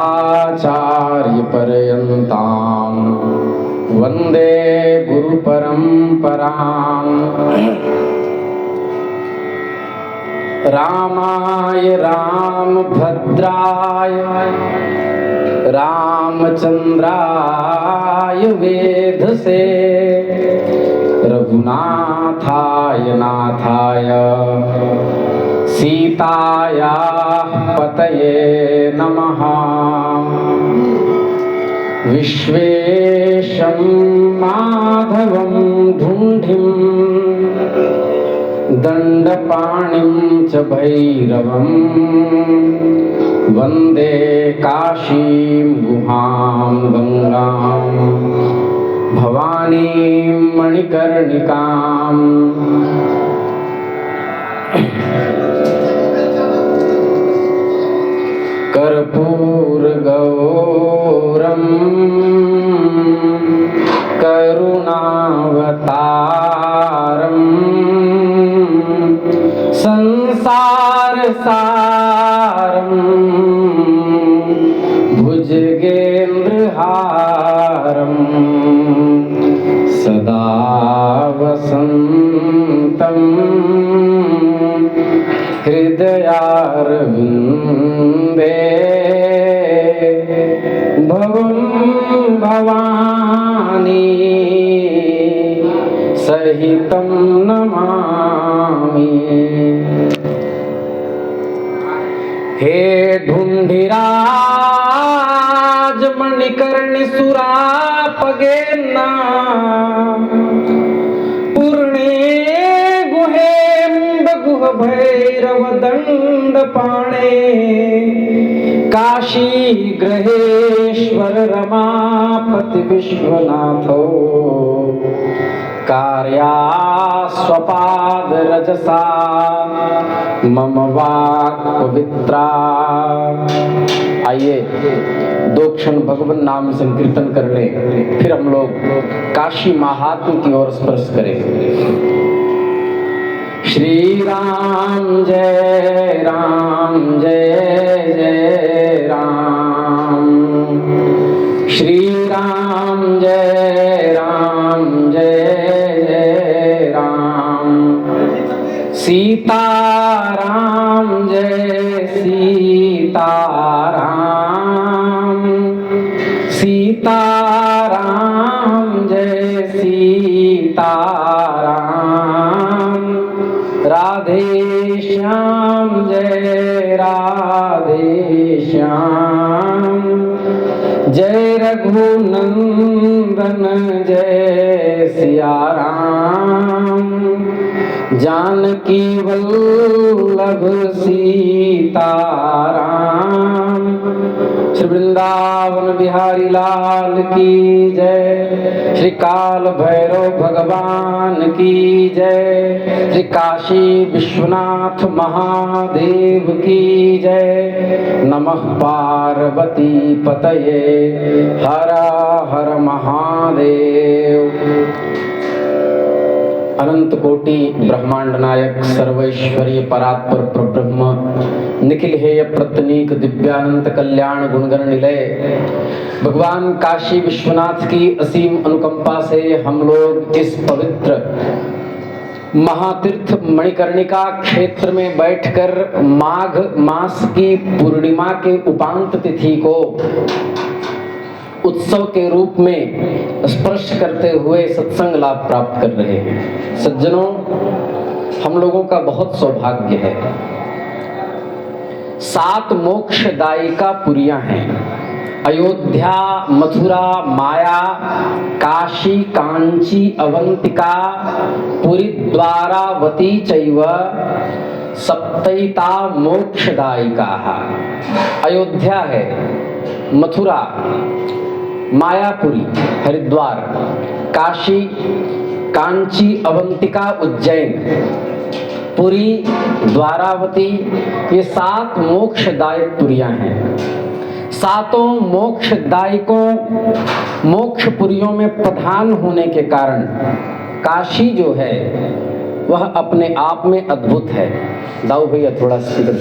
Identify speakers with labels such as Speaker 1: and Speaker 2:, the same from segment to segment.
Speaker 1: आचार्य पर्यन्तां वन्दे गुरुपरम्पराम्। रामाय रामभद्राय रामचन्द्राय वेधसे रघुनाथाय नाथाय सीतायाः पतये नमः। विश्वेशं माधवं ढुण्ढिं दण्डपाणिं च भैरवं वन्दे काशीं गुहां गङ्गां भवानीं मणिकर्णिकाम्। कर्पूरगौरं करुणावतारं संसारसारं भुजगेन्द्रहारं सदा वसन्तं हृदयारविन्दे भवं भवानी सहितं नमामि। हे ढुण्ढिराज मणिकर्णिसुरापगेन्ना भैरव दंड पाणे काशी ग्रहेश्वर रमापति विश्वनाथो कार्यास्वपाद रजसा मम वाक् पवित्रा। आइए दो क्षण भगवान नाम संकीर्तन कर ले, फिर हम लोग काशी महात्म की ओर स्पर्श करेंगे। श्री राम जय जय राम। श्री राम जय जय राम। सीताराम जय सीताराम। सीताराम जय सीताराम। राधे श्याम जय राधे श्याम। जय रघुनंदन जय सिया राम। जानकी वल्लभ सीताराम। श्री वृंदावन बिहारी लाल की जय। श्री काल भैरव भगवान की जय। श्री काशी विश्वनाथ महादेव की जय। नमः पार्वती पतये हर हर महादेव। अनंत कोटि ब्रह्मांड नायक सर्वैश्वर्य परात्पर परब्रह्म निखिल हेय प्रतनीक दिव्यानंद कल्याण गुणगण निलय भगवान काशी विश्वनाथ की असीम अनुकंपा से हम लोग इस पवित्र महातीर्थ मणिकर्णिका क्षेत्र में बैठकर माघ मास की पूर्णिमा के उपांत तिथि को उत्सव के रूप में स्पर्श करते हुए सत्संग लाभ प्राप्त कर रहे हैं। सज्जनों, हम लोगों का बहुत सौभाग्य है। 7 मोक्षदायिका पुरियां हैं। अयोध्या, मथुरा, माया, काशी, कांची, अवंतिका, पुरी, द्वारावती चैव सप्तैता मोक्षदायिका। अयोध्या है, मथुरा, मायापुरी, हरिद्वार, काशी, कांची, अवंतिका, उज्जैन, पुरी, द्वारावती, ये 7 मोक्षदायक पुरियां हैं। 7 मोक्षदायिकों मोक्षपुरियों में प्रधान होने के कारण काशी जो है वह अपने आप में अद्भुत है। दाऊ भैया थोड़ा स्पीकर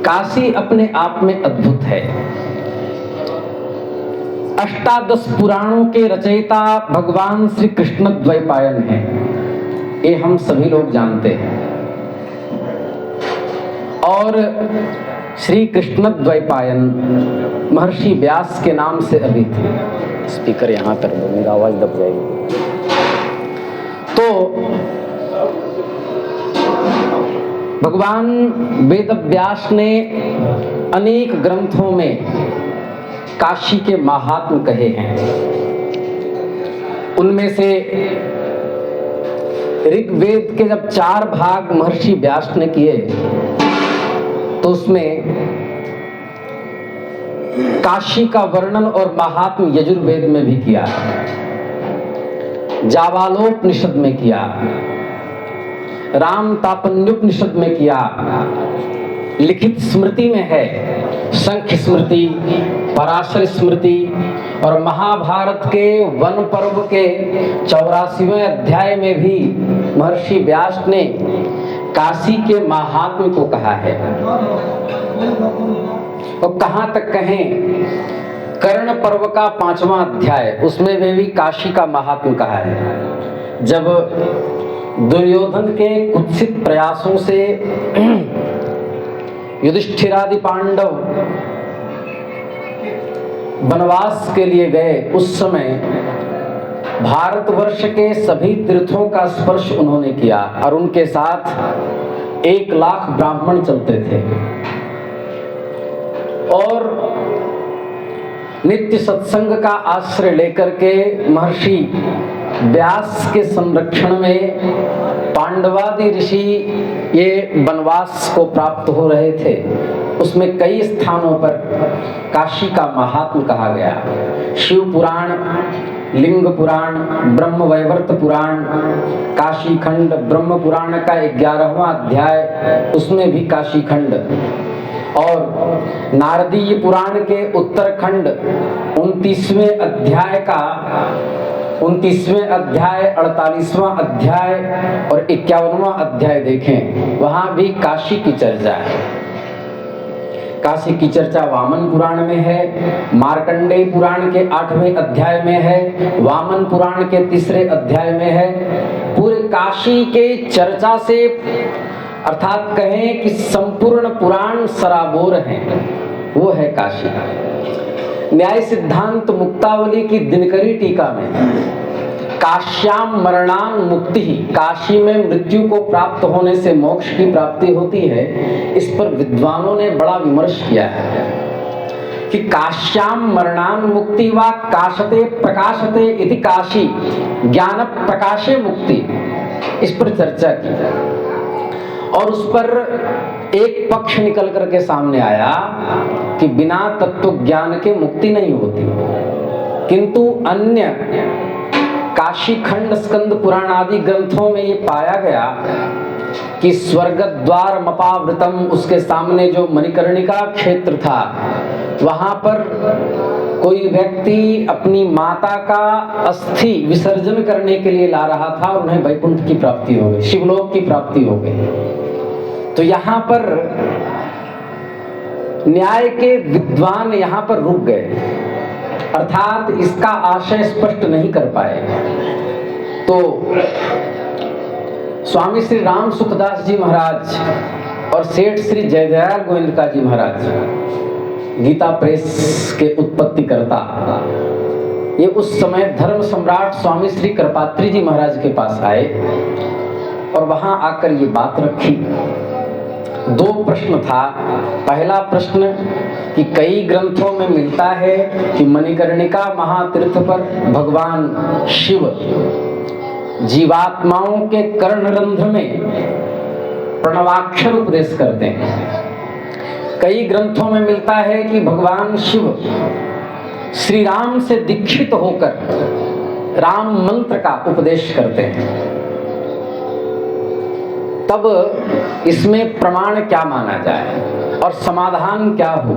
Speaker 1: काशी अपने आप में अद्भुत है। अष्टादश पुराणों के रचयिता भगवान श्री कृष्ण द्वैपायन हैं, ये हम सभी लोग जानते हैं। और श्री कृष्ण द्वैपायन महर्षि व्यास के नाम से अभी थे। स्पीकर यहाँ तक दो, मेरी आवाज दब जाएगी। तो भगवान वेद व्यास ने अनेक ग्रंथों में काशी के महात्म कहे हैं। उनमें से ऋग्वेद के जब 4 भाग महर्षि व्यास ने किए तो उसमें काशी का वर्णन और महात्म यजुर्वेद में भी किया, जाबालोपनिषद में किया, राम तापन्योपनिषद में किया, लिखित स्मृति में है, शंख स्मृति, पराशर स्मृति, और महाभारत के वन पर्व के 84वें अध्याय में भी महर्षि व्यास ने काशी के महात्म को कहा है। और कहां तक कहें, कर्ण पर्व का 5वां अध्याय, उसमें भी काशी का महात्म कहा है। जब दुर्योधन के कुत्सित प्रयासों से युधिष्ठिरादि पांडव वनवास के लिए गए, उस समय भारतवर्ष के सभी तीर्थों का स्पर्श उन्होंने किया और उनके साथ 1 लाख ब्राह्मण चलते थे और नित्य सत्संग का आश्रय लेकर के महर्षि व्यास के संरक्षण में पांडवादि ऋषि ये वनवास को प्राप्त हो रहे थे। उसमें कई स्थानों पर काशी का महात्म कहा गया। शिव पुराण, लिंग पुराण, ब्रह्म वैवर्त पुराण, काशी खंड, ब्रह्म पुराण का 11वां अध्याय, उसमें भी काशी खंड, और नारदीय पुराण के उत्तरखंड 29वें अध्याय का 29वें अध्याय, 48वां अध्याय और 51वां अध्याय देखें, वहां भी काशी की चर्चा है। काशी की चर्चा वामन पुराण में है, मार्कंडेय पुराण के 8वें अध्याय में है, वामन पुराण के 3रे अध्याय में है। पूरे काशी के चर्चा से अर्थात कहें कि संपूर्ण पुराण सराबोर हैं, वो है काशी। न्याय सिद्धांत मुक्तावली की दिनकरी टीका में काश्याम मरणान मुक्ति, काशी में मृत्यु को प्राप्त होने से मोक्ष की प्राप्ति होती है, इस पर विद्वानों ने बड़ा विमर्श किया है कि काश्याम मरणान मुक्ति वा काशते प्रकाशते इति काशी ज्ञान प्रकाशे मुक्ति, इस पर चर्चा की और उस पर एक पक्ष निकल करके सामने आया कि बिना तत्व ज्ञान के मुक्ति नहीं होती, किंतु अन्य काशी खंड, स्कंद पुराण आदि ग्रंथों में ये पाया गया कि स्वर्गद्वार मपावृतम, उसके सामने जो मणिकर्णिका क्षेत्र था, वहां पर कोई व्यक्ति अपनी माता का अस्थि विसर्जन करने के लिए ला रहा था और उन्हें वैकुंठ की प्राप्ति हो गई, शिवलोक की प्राप्ति हो गई। तो यहाँ पर न्याय के विद्वान यहाँ पर रुक गए, अर्थात इसका आशय स्पष्ट नहीं कर पाए। तो स्वामी श्री राम सुखदास जी महाराज और सेठ श्री जयदयाल गोविंदका जी महाराज, गीता प्रेस के उत्पत्ति करता, ये उस समय धर्म सम्राट स्वामी श्री कृपात्री जी महाराज के पास आए और वहां आकर ये बात रखी। 2 प्रश्न था। पहला प्रश्न कि कई ग्रंथों में मिलता है कि मणिकर्णिका महातीर्थ पर भगवान शिव जीवात्माओं के कर्णरंध्र में प्रणवाक्षर उपदेश करते हैं। कई ग्रंथों में मिलता है कि भगवान शिव श्री राम से दीक्षित होकर राम मंत्र का उपदेश करते हैं। तब इसमें प्रमाण क्या माना जाए और समाधान क्या हो,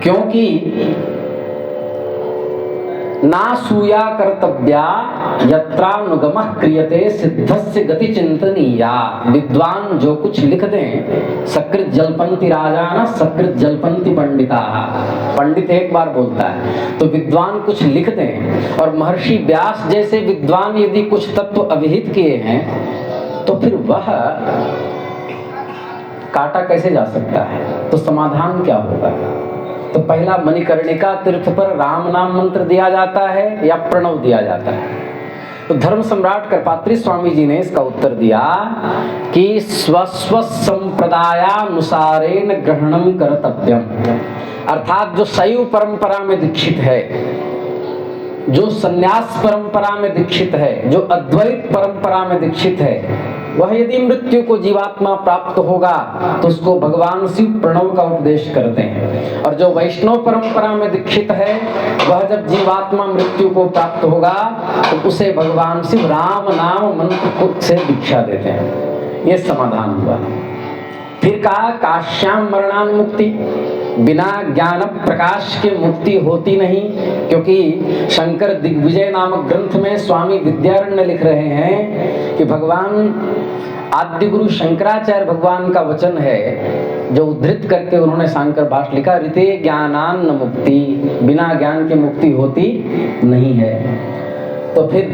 Speaker 1: क्योंकि नासूया कर्तव्या यत्रानुगमः क्रियते सिद्धस्य गति चिंतनीया। विद्वान जो कुछ लिख दें, सकृत जल्पन्ति राजान सकृत जल्पन्ति पंडिता। पंडित एक बार बोलता है तो विद्वान कुछ लिख दें, और महर्षि व्यास जैसे विद्वान यदि कुछ तत्व अभिहित किए हैं तो फिर वह काटा कैसे जा सकता है? तो समाधान क्या होगा? तो पहला मणिकर्णिका तीर्थ पर राम नाम मंत्र दिया जाता है या प्रणव दिया जाता है? तो धर्म सम्राट कृपात्री स्वामी जी ने इसका उत्तर दिया कि स्वस्व संप्रदायानुसारेण ग्रहणम कर्तव्यम। अर्थात जो शैव परंपरा में दीक्षित है, जो संन्यास परंपरा में दीक्षित है, जो अद्वैत परंपरा में दीक्षित है, वह यदि मृत्यु को जीवात्मा प्राप्त होगा तो उसको भगवान शिव प्रणव का उपदेश करते हैं। और जो वैष्णव परंपरा में दीक्षित है, वह जब जीवात्मा मृत्यु को प्राप्त होगा तो उसे भगवान शिव राम नाम मंत्र से दीक्षा देते हैं। ये समाधान हुआ। फिर कहा काश्याम मरणान मुक्ति, बिना ज्ञान प्रकाश के मुक्ति होती नहीं, क्योंकि शंकर दिग्विजय नामक ग्रंथ में स्वामी विद्यारण्य लिख रहे हैं कि भगवान आद्य गुरु शंकराचार्य भगवान का वचन है जो उद्धृत करके उन्होंने शांकर भाष्य लिखा, ऋते ज्ञानान न मुक्ति, बिना ज्ञान के मुक्ति होती नहीं है। तो फिर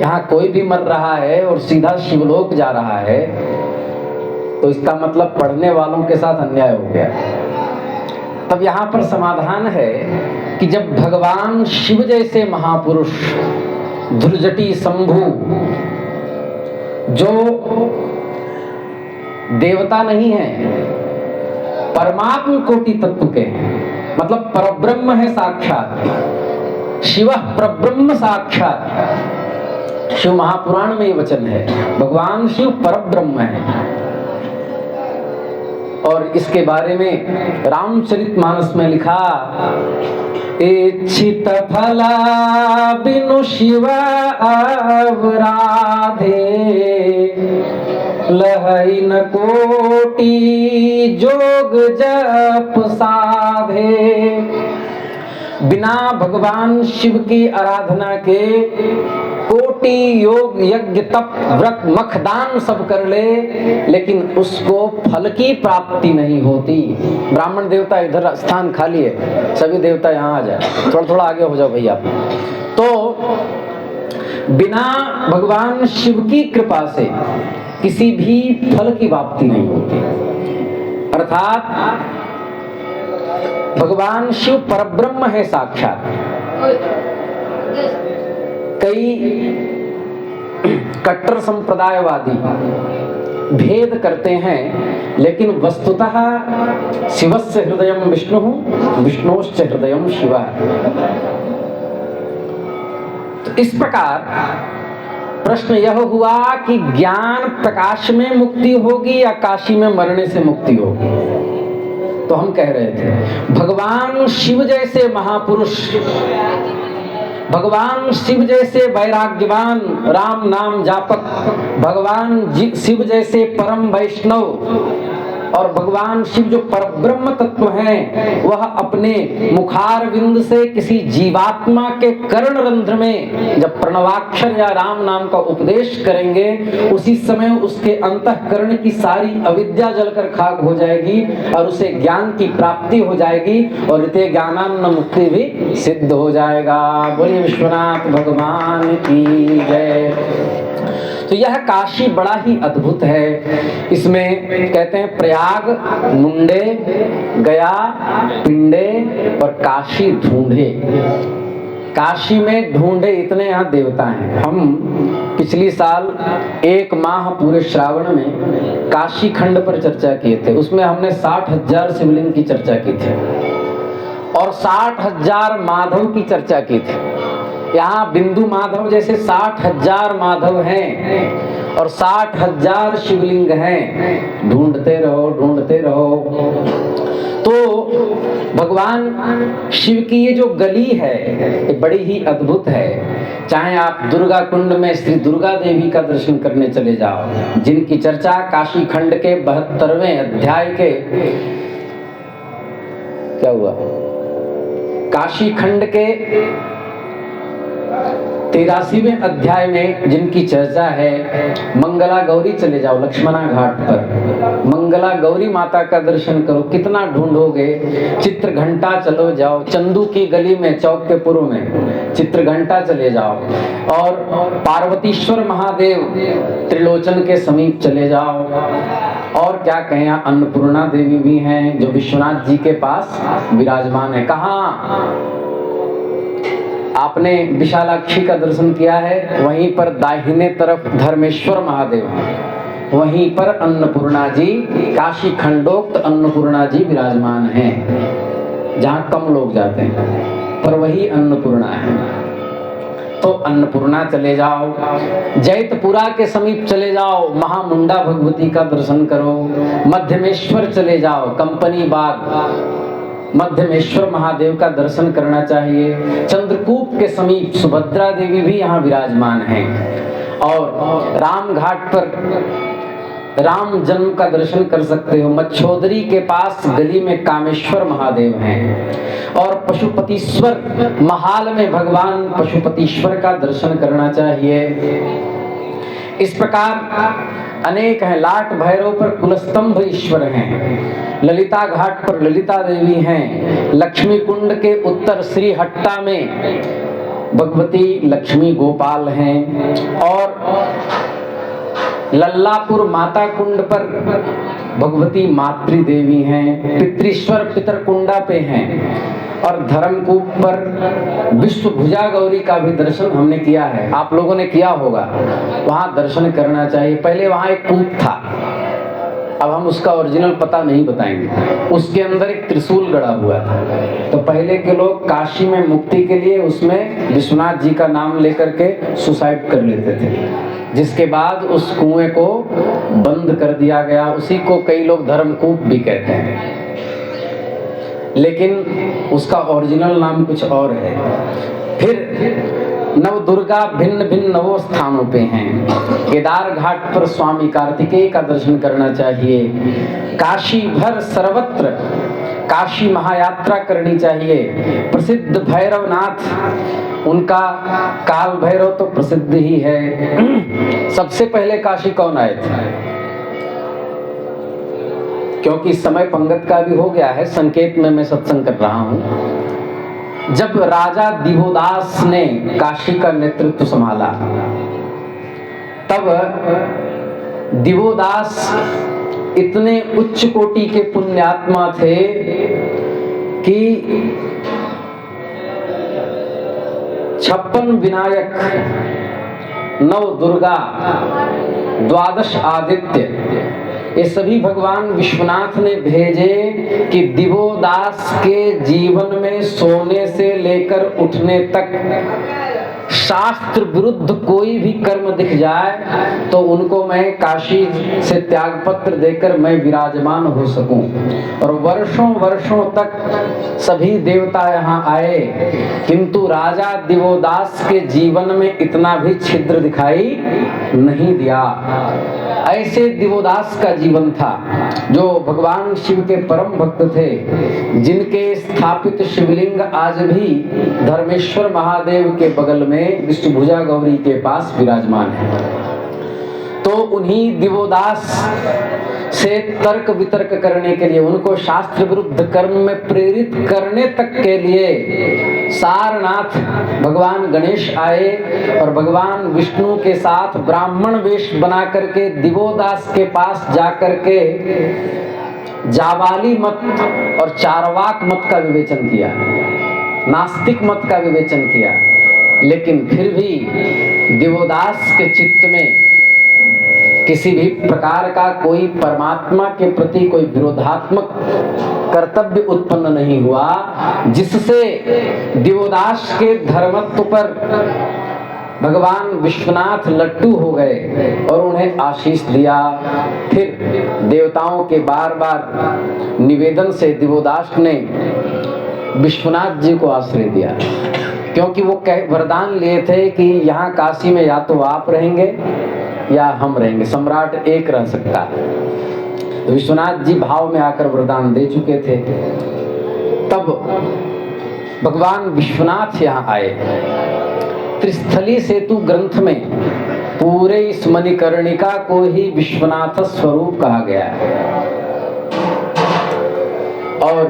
Speaker 1: यहाँ कोई भी मर रहा है और सीधा शिवलोक जा रहा है तो इसका मतलब पढ़ने वालों के साथ अन्याय हो गया। तब यहाँ पर समाधान है कि जब भगवान शिव जैसे महापुरुष, धुर्जटी शंभु, जो देवता नहीं है, परमात्म कोटि तत्व के हैं, मतलब परब्रह्म है साक्षात, शिव परब्रह्म साक्षात। शिव महापुराण में ये वचन है, भगवान शिव परब्रह्म है। और इसके बारे में रामचरितमानस में लिखा, इच्छित फला बिनु शिव अवराधे, लहई न कोटि जोग जप साधे। बिना भगवान शिव की आराधना के कोटि योग यज्ञ तप व्रत मखदान सब कर ले, लेकिन उसको फल की प्राप्ति नहीं होती। ब्राह्मण देवता इधर स्थान खाली है, सभी देवता यहाँ आ जाए, थोड़ा थोड़ा आगे हो जाओ भैया। तो बिना भगवान शिव की कृपा से किसी भी फल की प्राप्ति नहीं होती। अर्थात भगवान शिव परब्रह्म है साक्षात। कई कट्टर संप्रदायवादी भेद करते हैं, लेकिन वस्तुतः शिवस्य हृदयं विष्णुः विष्णोश्च हृदयं शिवः। तो इस प्रकार प्रश्न यह हुआ कि ज्ञान प्रकाश में मुक्ति होगी या काशी में मरने से मुक्ति होगी? तो हम कह रहे थे भगवान शिव जैसे महापुरुष, भगवान शिव जैसे वैराग्यवान राम नाम जापक, भगवान शिव जैसे परम वैष्णव और भगवान शिव जो परब्रह्म तत्व हैं, वह अपने मुखार बिंद से किसी जीवात्मा के कर्ण रंध्र में जब प्रणवाक्षर या राम नाम का उपदेश करेंगे, उसी समय उसके अंतःकरण की सारी अविद्या जलकर खाक हो जाएगी और उसे ज्ञान की प्राप्ति हो जाएगी और इते ज्ञानान्न मुक्ति भी सिद्ध हो जाएगा। बोलिए विश्वनाथ भगवान की जय। तो यह काशी बड़ा ही अद्भुत है। इसमें कहते हैं प्रयाग, मुंडे, गया, पिंडे और काशी ढूंढे। काशी में ढूंढे इतने यहाँ देवता हैं। हम पिछली साल 1 माह पूरे श्रावण में काशी खंड पर चर्चा किए थे। उसमें हमने 60,000 शिवलिंग की चर्चा की थी और 60,000 माधव की चर्चा की थी। यहाँ बिंदु माधव जैसे 60,000 माधव हैं और 60,000 शिवलिंग हैं। ढूंढते रहो, ढूंढते रहो। तो भगवान शिव की ये जो गली है ये बड़ी ही अद्भुत है। चाहे आप दुर्गा कुंड में श्री दुर्गा देवी का दर्शन करने चले जाओ, जिनकी चर्चा काशी खंड के 72वें अध्याय के क्या हुआ, काशी खंड के 83वें अध्याय में जिनकी चर्चा है, मंगला गौरी चले जाओ लक्ष्मणा घाट पर, मंगला गौरी माता का दर्शन करो, कितना ढूंढोगे। चित्र घंटा चलो जाओ, चंदू की गली में चौक के पूर्व में चित्र घंटा चले जाओ, और पार्वतीश्वर महादेव त्रिलोचन के समीप चले जाओ, और क्या कहें, अन्नपूर्णा देवी भी हैं जो विश्वनाथ जी के पास विराजमान है। कहाँ आपने विशालाक्षी का दर्शन किया है, वहीं पर दाहिने तरफ धर्मेश्वर महादेव हैं, वहीं पर अन्नपूर्णा जी, काशी खंडोक्त अन्नपूर्णा जी विराजमान हैं, जहाँ कम लोग जाते हैं, पर वही अन्नपूर्णा है। तो अन्नपूर्णा चले जाओ, जैतपुरा के समीप चले जाओ, महामुंडा भगवती का दर्शन करो, मध्यमेश्वर चले जाओ, कंपनी बाग मध्यमेश्वर महादेव का दर्शन करना चाहिए। चंद्रकूप के समीप सुभद्रा देवी भी यहाँ विराजमान हैं, और राम घाट पर राम जन्म का दर्शन कर सकते हो। मच्छोदरी के पास गली में कामेश्वर महादेव हैं, और पशुपतीश्वर महाल में भगवान पशुपतीश्वर का दर्शन करना चाहिए। इस प्रकार अनेक हैं। लाट भैरव पर कुलस्तंभ ईश्वर हैं, ललिता घाट पर ललिता देवी हैं, लक्ष्मी कुंड के उत्तर श्री हट्टा में भगवती लक्ष्मी गोपाल हैं, और लल्लापुर माता कुंड पर भगवती मातृ देवी हैं, पितृश्वर पितरकुंडा पे हैं, और धर्मकूप पर विश्व भुजा गौरी का भी दर्शन हमने किया है, आप लोगों ने किया होगा, वहां दर्शन करना चाहिए। पहले वहां एक कूप था, अब हम उसका ओरिजिनल पता नहीं बताएंगे, उसके अंदर एक त्रिशूल गड़ा हुआ था। तो पहले के लोग काशी में मुक्ति के लिए उसमें विश्वनाथ जी का नाम लेकर के सुसाइड कर लेते थे, जिसके बाद उस कुएं को बंद कर दिया गया। उसी को कई लोग धर्मकूप भी कहते हैं, लेकिन उसका ओरिजिनल नाम कुछ और है। फिर नव दुर्गा भिन्न भिन्न नवो स्थानों पे हैं। केदार घाट पर स्वामी कार्तिकेय का दर्शन करना चाहिए। काशी भर सर्वत्र काशी महायात्रा करनी चाहिए। प्रसिद्ध भैरवनाथ, उनका काल भैरव तो प्रसिद्ध ही है। सबसे पहले काशी कौन आए थे? क्योंकि समय पंगत का भी हो गया है, संकेत में मैं सत्संग कर रहा हूं। जब राजा दिवोदास ने काशी का नेतृत्व संभाला, तब दिवोदास इतने उच्च कोटि के पुण्यात्मा थे कि 56 विनायक, 9 दुर्गा, 12 आदित्य, ये सभी भगवान विश्वनाथ ने भेजे कि दिवोदास के जीवन में सोने से लेकर उठने तक शास्त्र विरुद्ध कोई भी कर्म दिख जाए तो उनको मैं काशी से त्याग पत्र देकर मैं विराजमान हो सकूं। और वर्षों वर्षों तक सभी देवता यहाँ आए, किंतु राजा दिवोदास के जीवन में इतना भी छिद्र दिखाई नहीं दिया। ऐसे दिवोदास का जीवन था, जो भगवान शिव के परम भक्त थे, जिनके स्थापित शिवलिंग आज भी धर्मेश्वर महादेव के बगल में विष्णुभुजा गौरी के पास विराजमान है। तो उन्हीं दिवोदास से तर्क वितर्क करने के लिए, उनको शास्त्र विरुद्ध कर्म में प्रेरित करने तक के लिए सारनाथ भगवान गणेश आए, और भगवान विष्णु के साथ ब्राह्मण वेश बना करके दिवोदास के पास जाकर के जाबाली मत और चारवाक मत का विवेचन किया, नास्तिक मत का विवेचन किया। लेकिन फिर भी दिवोदास के चित्त में किसी भी प्रकार का कोई परमात्मा के प्रति कोई विरोधात्मक कर्तव्य उत्पन्न नहीं हुआ, जिससे दिवोदास के धर्मत्व पर भगवान विश्वनाथ लट्टू हो गए और उन्हें आशीष दिया। फिर देवताओं के बार बार निवेदन से दिवोदास ने विश्वनाथ जी को आश्रय दिया, क्योंकि वो वरदान लिए थे कि यहाँ काशी में या तो आप रहेंगे या हम रहेंगे, सम्राट एक रह सकता है। तो विश्वनाथ जी भाव में आकर वरदान दे चुके थे। तब भगवान विश्वनाथ यहाँ आए। त्रिस्थली सेतु ग्रंथ में पूरे इस मणिकर्णिका को ही विश्वनाथ स्वरूप कहा गया है। और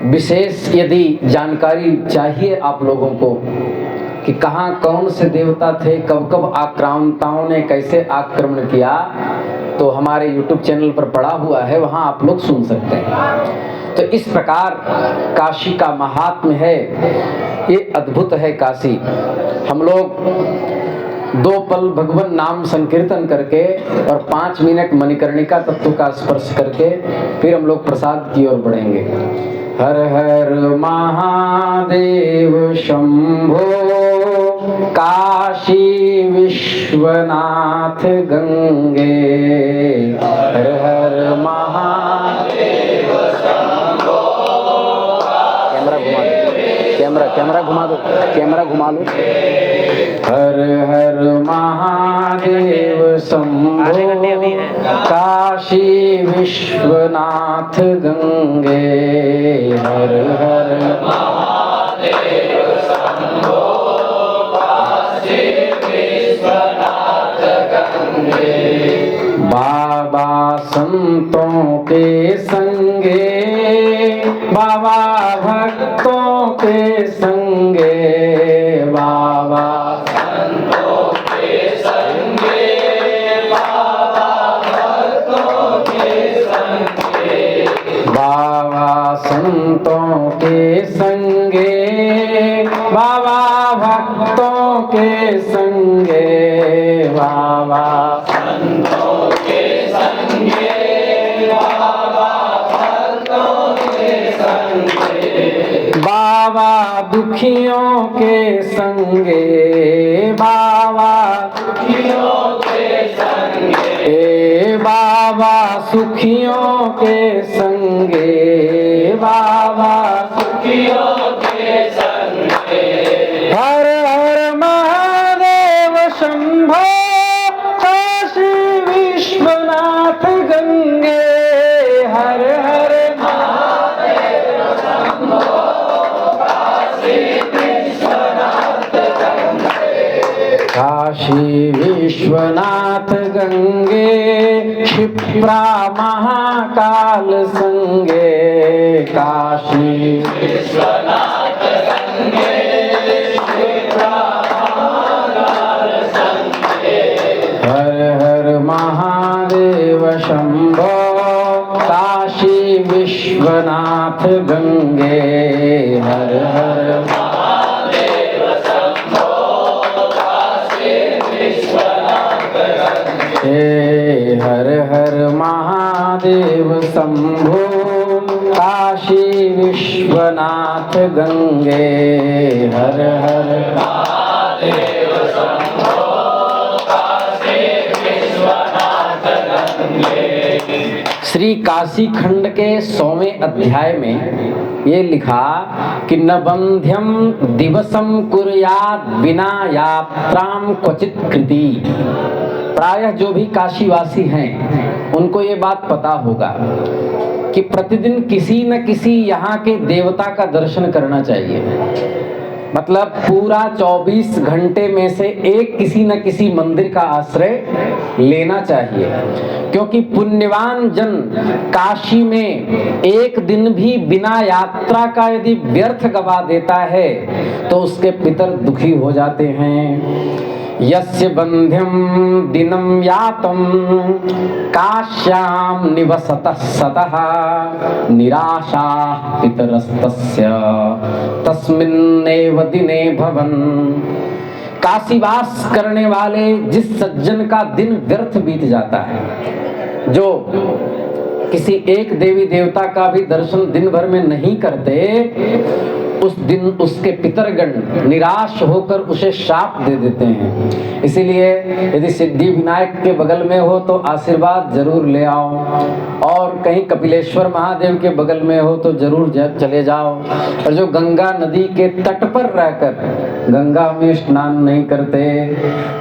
Speaker 1: विशेष यदि जानकारी चाहिए आप लोगों को कि कहाँ कौन से देवता थे, कब कब आक्रांताओं ने कैसे आक्रमण किया, तो हमारे YouTube चैनल पर पड़ा हुआ है, वहाँ आप लोग सुन सकते हैं। तो इस प्रकार काशी का महात्म्य है, ये अद्भुत है काशी। हम लोग 2 पल भगवान नाम संकीर्तन करके और 5 मिनट मणिकर्णिका तत्व का स्पर्श करके फिर हम लोग प्रसाद की ओर बढ़ेंगे। हर हर महादेव शंभो, काशी विश्वनाथ गंगे। हर हर महादेव शंभो। कैमरा घुमा दो। हर हर महादेव शंभो, काशी विश्वनाथ गंगे। हर हर महादेव शंभो, काशी विश्वनाथ गंगे। बाबा संतों के संगे, बाबा भक्तों के संगे, बाबा संतों के संगे, बाबा भक्तों के संगे, बाबा संतों के संगे, बाबा भक्तों के संगे, बाबा संतों के संगे, बाबा भक्तों के संगे, बाबा दुखियों के संगे, बाबा दुखियों के संगे, बाबा सुखियों के संगे, बाबा सुखियों के संगे। हर हर महादेव शंभो, काशी विश्वनाथ गंगे। हर हर महादेव शंभो, काशी विश्वनाथ गंगे। काशी विश्वनाथ गंगे, क्षिप्रा महाकाल संगे। काशी विश्वनाथ गंगे, क्षिप्रा महाकाल संगे। हर हर महादेव शंभो, काशी विश्वनाथ गंगे। हर हर महादेव शंभो, काशी विश्वनाथ गंगे। हर हर महादेव शंभो, काशी विश्वनाथ गंगे। हर हर महादेव शंभो, काशी विश्वनाथ गंगे। श्री काशी खंड के 100वें अध्याय में ये लिखा कि न बंध्यम दिवसम कुर्यात् विना यात्राम क्वचित कृति। प्रायः जो भी काशीवासी हैं उनको ये बात पता होगा कि प्रतिदिन किसी न किसी यहाँ के देवता का दर्शन करना चाहिए। मतलब पूरा 24 घंटे में से एक किसी न किसी मंदिर का आश्रय लेना चाहिए, क्योंकि पुण्यवान जन काशी में एक दिन भी बिना यात्रा का यदि व्यर्थ गवा देता है तो उसके पितर दुखी हो जाते हैं। यस्य बंध्यम दिनम यातम काश्याम निवसतः सतः निराशा पितरस्तस्य तस्मिन्नेव दिने भवन। काशीवास करने वाले जिस सज्जन का दिन व्यर्थ बीत जाता है, जो किसी एक देवी देवता का भी दर्शन दिन भर में नहीं करते, उस दिन उसके पितरगण निराश होकर उसे शाप दे देते हैं। इसीलिए यदि सिद्धि विनायक के बगल में हो तो आशीर्वाद जरूर ले आओ, और कहीं कपिलेश्वर महादेव के बगल में हो तो जरूर चले जाओ। और जो गंगा नदी के तट पर रहकर गंगा में स्नान नहीं करते,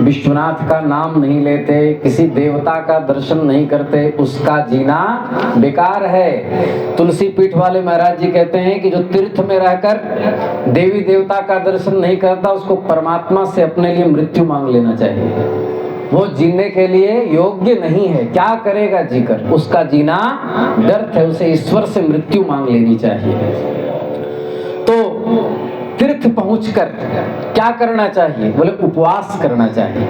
Speaker 1: विश्वनाथ का नाम नहीं लेते, किसी देवता का दर्शन नहीं करते, उसका जीना बेकार है। तुलसी पीठ वाले महाराज जी कहते हैं कि जो तीर्थ में रहकर देवी देवता का दर्शन नहीं करता, उसको परमात्मा से अपने लिए मृत्यु मांग लेना चाहिए। वो जीने के लिए योग्य नहीं है, क्या करेगा जीकर, उसका जीना व्यर्थ है, उसे ईश्वर से मृत्यु मांग लेनी चाहिए। तो तीर्थ पहुंचकर क्या करना चाहिए? बोले उपवास करना चाहिए।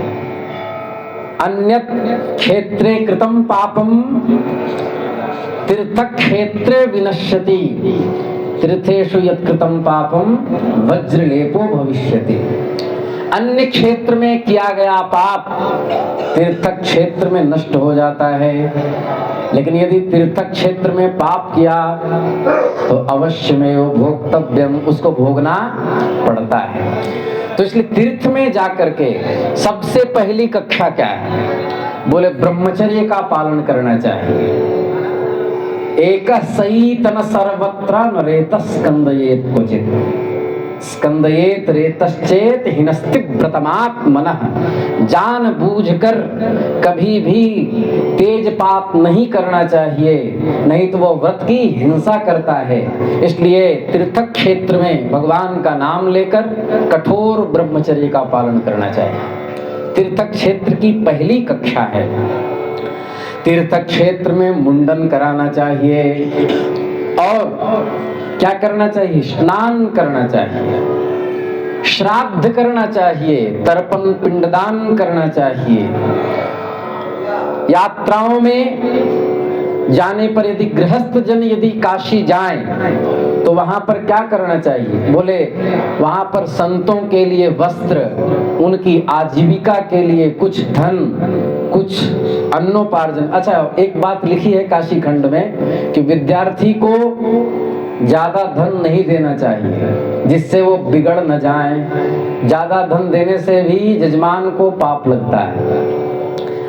Speaker 1: अन्यत् क्षेत्रे कृतं पापम तीर्थ क्षेत्रे विनश्यति, तीर्थेषु यत् कृतं पापम वज्रलेपो भविष्यति। अन्य क्षेत्र में किया गया पाप तीर्थ क्षेत्र में नष्ट हो जाता है, लेकिन यदि तीर्थ क्षेत्र में पाप किया तो अवश्य में वो भोक्तव्यम, उसको भोगना पड़ता है। तो इसलिए तीर्थ में जाकर के सबसे पहली कक्षा क्या है? बोले ब्रह्मचर्य का पालन करना चाहिए। एक सईतन सर्वत्र नरेत स्कंदयेत क्वचित, स्कंदयेत रेतश्चेत हिनस्ति व्रतमात्मनः। जान बूझकर कभी भी तेजपात नहीं करना चाहिए, नहीं तो वो व्रत की हिंसा करता है। इसलिए तीर्थ क्षेत्र में भगवान का नाम लेकर कठोर ब्रह्मचर्य का पालन करना चाहिए। तीर्थ क्षेत्र की पहली कक्षा है। तीर्थ क्षेत्र में मुंडन कराना चाहिए और क्या करना चाहिए? स्नान करना चाहिए, श्राद्ध करना चाहिए, तर्पण पिंडदान करना चाहिए। यात्राओं में जाने पर यदि गृहस्थ जन यदि काशी जाएं तो वहां पर क्या करना चाहिए? बोले वहां पर संतों के लिए वस्त्र, उनकी आजीविका के लिए कुछ धन, कुछ अन्नोपार्जन। अच्छा, एक बात लिखी है काशी खंड में कि विद्यार्थी को ज्यादा धन नहीं देना चाहिए जिससे वो बिगड़ न जाए। ज्यादा धन देने से भी यजमान को पाप लगता है।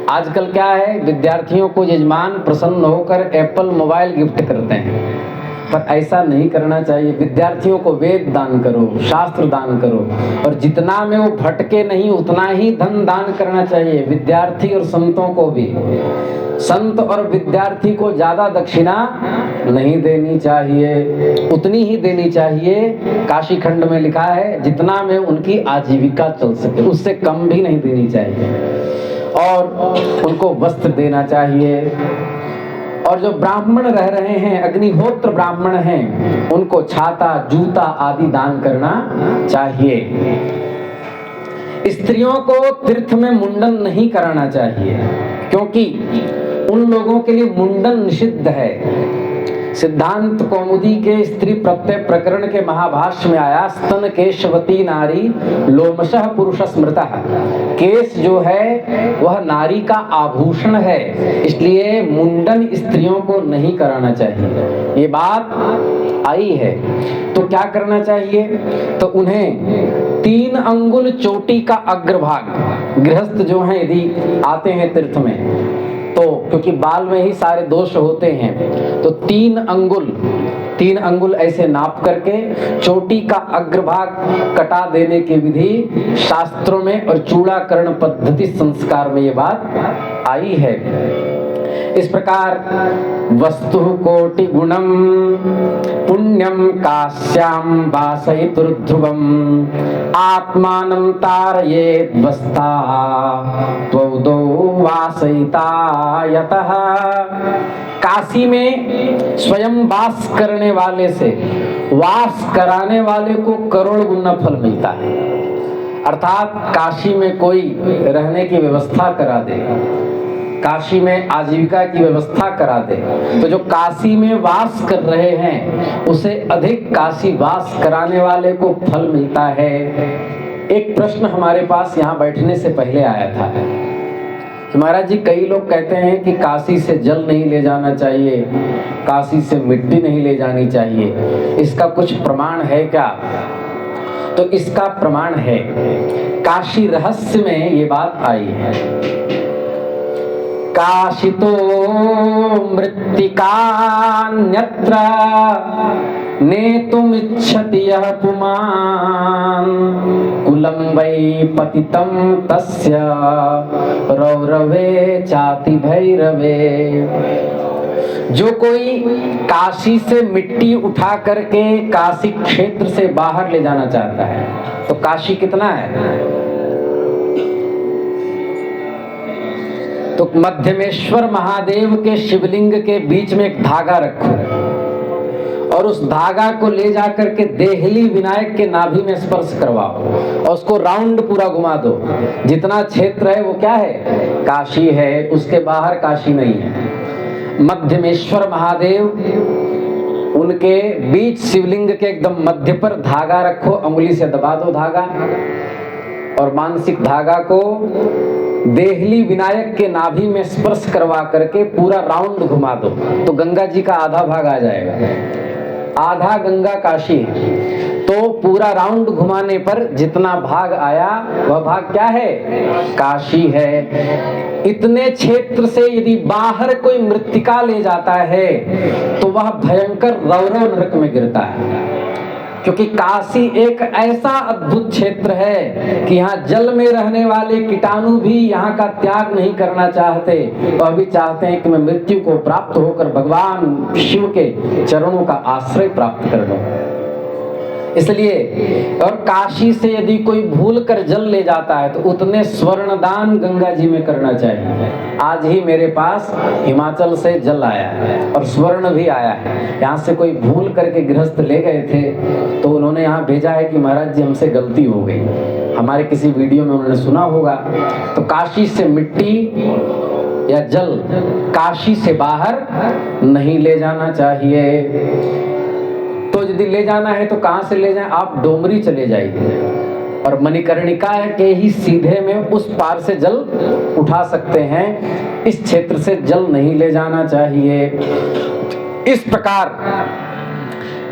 Speaker 1: आजकल क्या है, विद्यार्थियों को यजमान प्रसन्न होकर एप्पल मोबाइल गिफ्ट करते हैं, पर ऐसा नहीं करना चाहिए। विद्यार्थियों को वेद दान करो, शास्त्र दान करो, और जितना में वो भटके नहीं उतना ही धन दान करना चाहिए। विद्यार्थी और संतों को भी, संत और विद्यार्थी को ज्यादा दक्षिणा नहीं देनी चाहिए, उतनी ही देनी चाहिए। काशी खंड में लिखा है जितना में उनकी आजीविका चल सके, उससे कम भी नहीं देनी चाहिए। और उनको वस्त्र देना चाहिए। और जो ब्राह्मण रह रहे हैं, अग्निहोत्र ब्राह्मण हैं, उनको छाता, जूता आदि दान करना चाहिए। स्त्रियों को तीर्थ में मुंडन नहीं कराना चाहिए, क्योंकि उन लोगों के लिए मुंडन निषिद्ध है। सिद्धांत कौमुदी के स्त्री प्रत्यय प्रकरण के महाभाष्य में आया, स्तन केशवती नारी लोमशः पुरुष स्मृतः। केश जो है वह नारी का आभूषण है, इसलिए मुंडन स्त्रियों को नहीं कराना चाहिए। ये बात आई है। तो क्या करना चाहिए? तो उन्हें 3 अंगुल चोटी का अग्रभाग, गृहस्थ जो हैं यदि आते हैं तीर्थ में तो, क्योंकि बाल में ही सारे दोष होते हैं, तो 3 अंगुल ऐसे नाप करके चोटी का अग्रभाग कटा देने की विधि शास्त्रों में और चूड़ाकरण पद्धति संस्कार में ये बात आई है। इस प्रकार वस्तु कोटि गुणम पुण्यम काश्याम वासयितुर्ध्रुवम आत्मानं तारयेत् वस्ता त्वौदौ वासयिता यतः। काशी में स्वयं वास करने वाले से वास कराने वाले को करोड़ गुना फल मिलता है। अर्थात काशी में कोई रहने की व्यवस्था करा दे, काशी में आजीविका की व्यवस्था करा दे, तो जो काशी में वास कर रहे हैं उसे अधिक काशी वास कराने वाले को फल मिलता है। एक प्रश्न हमारे पास यहाँ बैठने से पहले आया था कि महाराज जी, कई लोग कहते हैं कि काशी से जल नहीं ले जाना चाहिए, काशी से मिट्टी नहीं ले जानी चाहिए, इसका कुछ प्रमाण है क्या? तो इसका प्रमाण है, काशी रहस्य में ये बात आई है। काशितो मृत्तिकान्यत्र नेतुमिच्छति यः पुमान् कुलं वै पतितं तस्य रौरवे चाति भैरवे। जो कोई काशी से मिट्टी उठा करके काशी क्षेत्र से बाहर ले जाना चाहता है, तो काशी कितना है? तो मध्यमेश्वर महादेव के शिवलिंग के बीच में एक धागा रखो और उस धागा को ले जाकर के देहली विनायक के नाभि में स्पर्श करवाओ और उसको राउंड पूरा घुमा दो। जितना क्षेत्र है वो क्या है? काशी है, उसके बाहर काशी नहीं है। मध्यमेश्वर महादेव, उनके बीच शिवलिंग के एकदम मध्य पर धागा रखो, अंगुली से दबा दो धागा और मानसिक धागा को देहली विनायक के नाभि में स्पर्श करवा करके पूरा राउंड घुमा दो, तो गंगा जी का आधा भाग आ जाएगा। आधा गंगा काशी, तो पूरा राउंड घुमाने पर जितना भाग आया वह भाग क्या है? काशी है। इतने क्षेत्र से यदि बाहर कोई मृत्तिका ले जाता है तो वह भयंकर रौरव नरक में गिरता है, क्योंकि काशी एक ऐसा अद्भुत क्षेत्र है कि यहाँ जल में रहने वाले कीटाणु भी यहाँ का त्याग नहीं करना चाहते, तो अभी चाहते हैं कि मैं मृत्यु को प्राप्त होकर भगवान शिव के चरणों का आश्रय प्राप्त कर लूं। इसलिए और काशी से यदि कोई भूल कर जल ले जाता है तो उतने स्वर्ण दान गंगा जी में करना चाहिए। आज ही मेरे पास हिमाचल से जल आया है और स्वर्ण भी आया है। यहाँ से कोई भूल करके गृहस्थ ले गए थे तो उन्होंने यहाँ भेजा है कि महाराज जी हमसे गलती हो गई। हमारे किसी वीडियो में उन्होंने सुना होगा। तो काशी से मिट्टी या जल काशी से बाहर नहीं ले जाना चाहिए। तो यदि ले जाना है तो कहां से ले जाएं? आप डोमरी चले जाइए और मणिकर्णिका के ही सीधे में उस पार से जल उठा सकते हैं। इस क्षेत्र से जल नहीं ले जाना चाहिए। इस प्रकार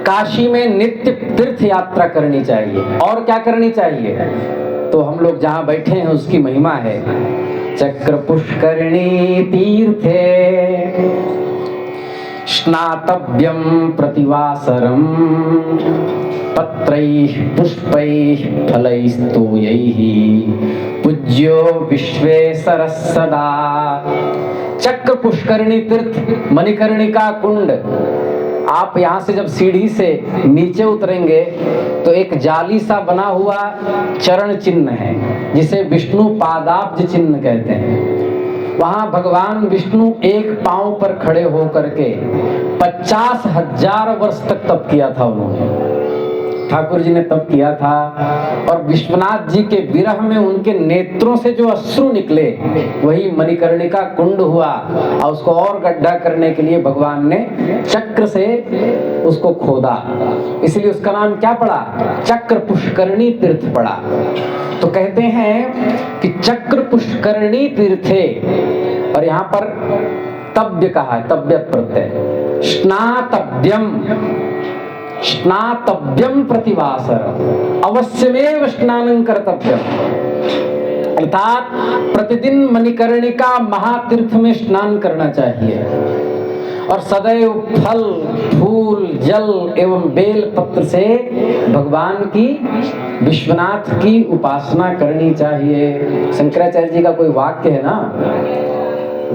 Speaker 1: काशी में नित्य तीर्थ यात्रा करनी चाहिए। और क्या करनी चाहिए? तो हम लोग जहां बैठे हैं उसकी महिमा है। चक्र पुष्करिणी तीर्थे स्नातव्यं प्रतिवासरं पत्रैः पुष्पैः फलैस्तोयैः पूज्यो विश्वेश्वरः सदा। चक्र पुष्करिणी तीर्थ मणिकर्णिका कुंड। आप यहाँ से जब सीढ़ी से नीचे उतरेंगे तो एक जाली सा बना हुआ चरण चिन्ह है जिसे विष्णु पादाब्ज चिन्ह कहते हैं। वहां भगवान विष्णु एक पांव पर खड़े होकर के 50,000 वर्ष तक तप किया था। उन्होंने ठाकुर जी ने तप किया था और विश्वनाथ जी के विरह में उनके नेत्रों से जो अश्रु निकले वही मणिकर्णिका कुंड हुआ। और उसको और गड्ढा करने के लिए भगवान ने चक्र से उसको खोदा, इसलिए उसका नाम क्या पड़ा? चक्र पुष्करिणी तीर्थ पड़ा। तो कहते हैं कि चक्र पुष्करिणी तीर्थे, और यहाँ पर तब्य कहा है, तब्यत प्रत्यय। स्नातव्यम प्रतिवासर, अवश्यमेव स्नानं कर्तव्यम। अर्थात प्रतिदिन मणिकर्णिका महातीर्थ में स्नान करना चाहिए और सदैव फल फूल जल एवं बेल पत्र से भगवान की विश्वनाथ की उपासना करनी चाहिए। शंकराचार्य जी का कोई वाक्य है ना,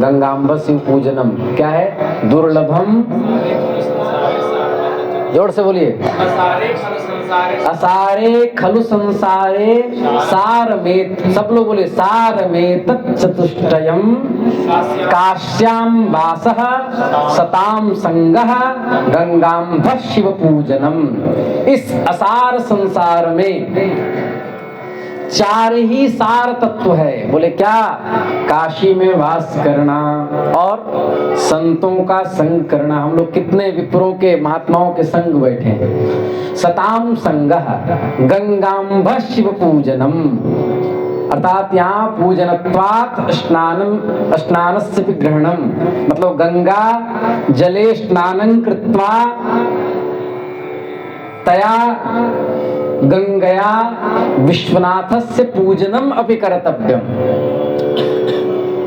Speaker 1: गंगांब शिव पूजनम, क्या है? दुर्लभम, जोर से बोलिए, असारे खलु संसारे सार में, सब लोग बोले सार में तत्चतुष्टयम काश्याम वासः सताम संगः गंगांब शिव पूजनम। इस असार संसार में 4 ही सार तत्व है। बोले क्या? काशी में वास करना और संतों का संग करना। हम लोग कितने विप्रों के महात्माओं के संग बैठे हैं। सताम संगः गंगांब शिव पूजनम, अर्थात यहाँ पूजनत्वात् स्नानम स्नानस्य ग्रहणम, मतलब गंगा जले स्नानं कृत्वा तया गंगया विश्वनाथस्य पूजनम अपि कर्तव्यम।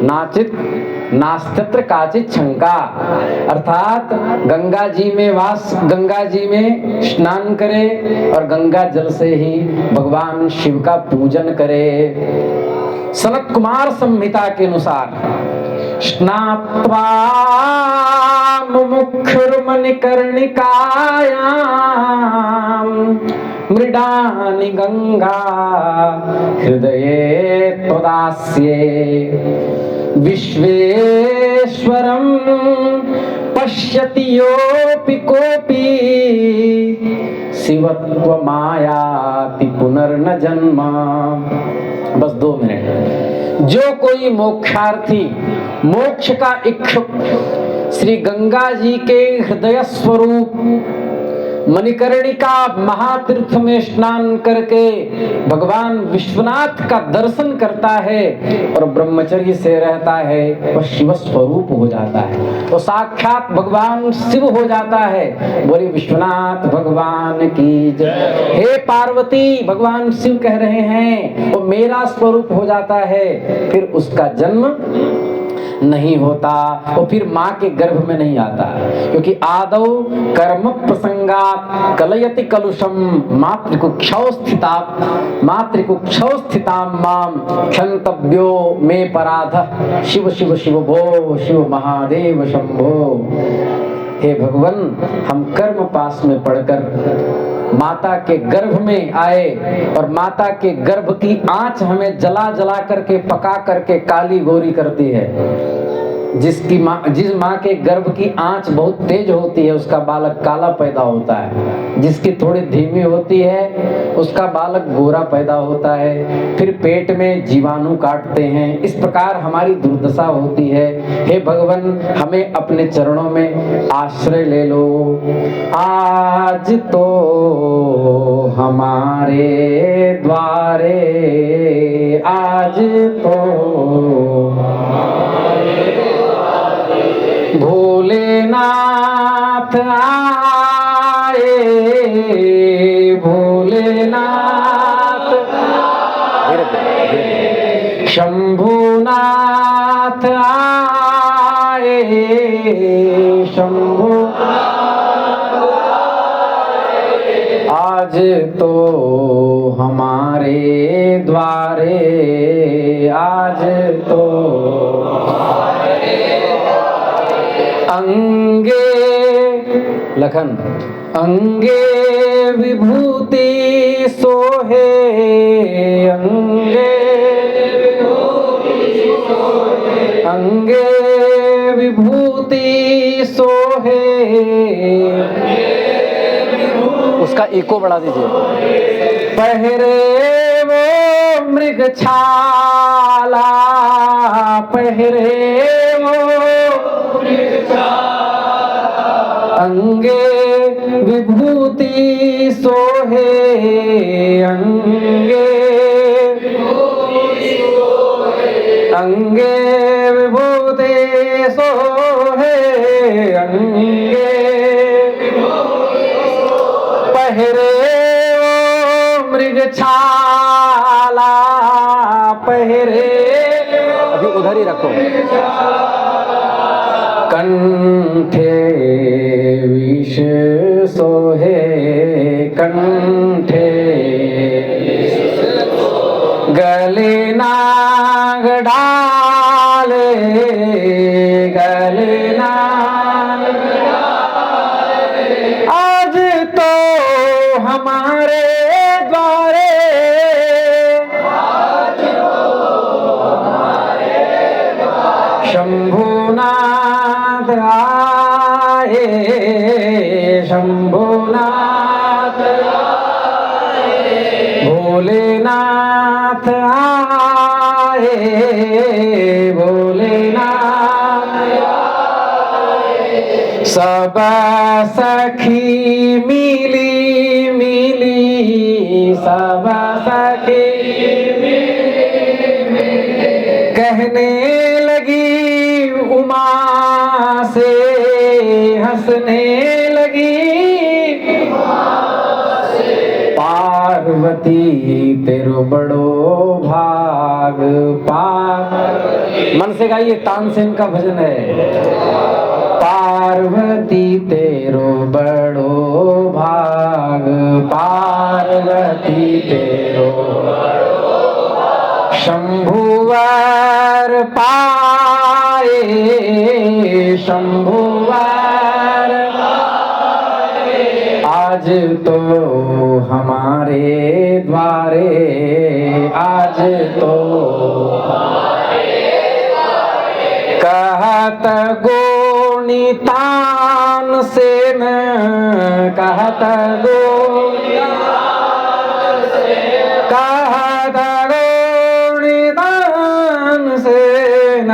Speaker 1: नाचित नास्त्यत्र काचित शंका, अर्थात गंगा जी में वास, गंगा जी में स्नान करे और गंगा जल से ही भगवान शिव का पूजन करे। सनत कुमार संहिता के अनुसार स्नात्वा मुमुक्षुर्मणिकर्णिकायां मृडानि गंगा हृदये त्वदास्ये विश्वेश्वरं पश्यति योऽपि कोऽपि शिवत्वमायाति पुनर्न जन्म। बस 2 मिनट। जो कोई मोक्षार्थी, मोक्ष का इच्छुक श्री गंगा जी के हृदय स्वरूप मणिकर्णिका महातीर्थ में स्नान करके भगवान विश्वनाथ का दर्शन करता है और ब्रह्मचर्य से रहता है, वह शिव स्वरूप हो जाता है, वो साक्षात भगवान शिव हो जाता है। बोले विश्वनाथ भगवान की जय। हे पार्वती, भगवान शिव कह रहे हैं वो मेरा स्वरूप हो जाता है, फिर उसका जन्म नहीं होता, वो फिर माँ के गर्भ में नहीं आता, क्योंकि आदौ कर्म प्रसंगात कलयति कलुषम मातृकुक्षौ स्थिताम माम क्षन्तव्यो मे पराधः शिव शिव शिव भो शिव महादेव शंभो। हे भगवान, हम कर्म पास में पढ़कर माता के गर्भ में आए और माता के गर्भ की आंच हमें जला जला करके पका करके काली गोरी करती है। जिस माँ के गर्भ की आंच बहुत तेज होती है उसका बालक काला पैदा होता है, जिसकी थोड़ी धीमी होती है उसका बालक गोरा पैदा होता है, फिर पेट में जीवाणु काटते हैं। इस प्रकार हमारी दुर्दशा होती है। हे भगवान, हमें अपने चरणों में आश्रय ले लो। आज तो हमारे द्वारे, आज तो भोलेनाथ आए, भोलेनाथ शंभुनाथ आए, शंभु आज तो हमारे द्वारे, आज तो अंगे लखन अंगे विभूति सोहे, अंगे विभूति सोहे। उसका इको बढ़ा दीजिए। पहरे वो मृगछाला, पहरे वो अंगे विभूति सोहे, अंगे अंगे विभूति सोहे, अंगे पहरे मृगछाला, पहरे अभी उधर ही रखो। कंठे विष सोहे, कंठे गले नाग डाले, गले नाग डाले। आज तो हमारे द्वारे, आज तो हमारे द्वारे शंभुनाथ आए, शंभुनाथ आए, भोलेनाथ आए, भोलेनाथ आए। सब सखी मिली मिली, सब सखी कहने लगी उमा से, हंसने लगी पार्वती तेरो बड़ो भाग पार। मन से गाइए, तानसेन का भजन है। पार्वती तेरो बड़ो भाग, पार्वती तेरो शंभुवर पाए, शंभुवार, आज तो हमारे द्वारे, आज तो कहत गोनितान सेन, कहत गोनितान सेन,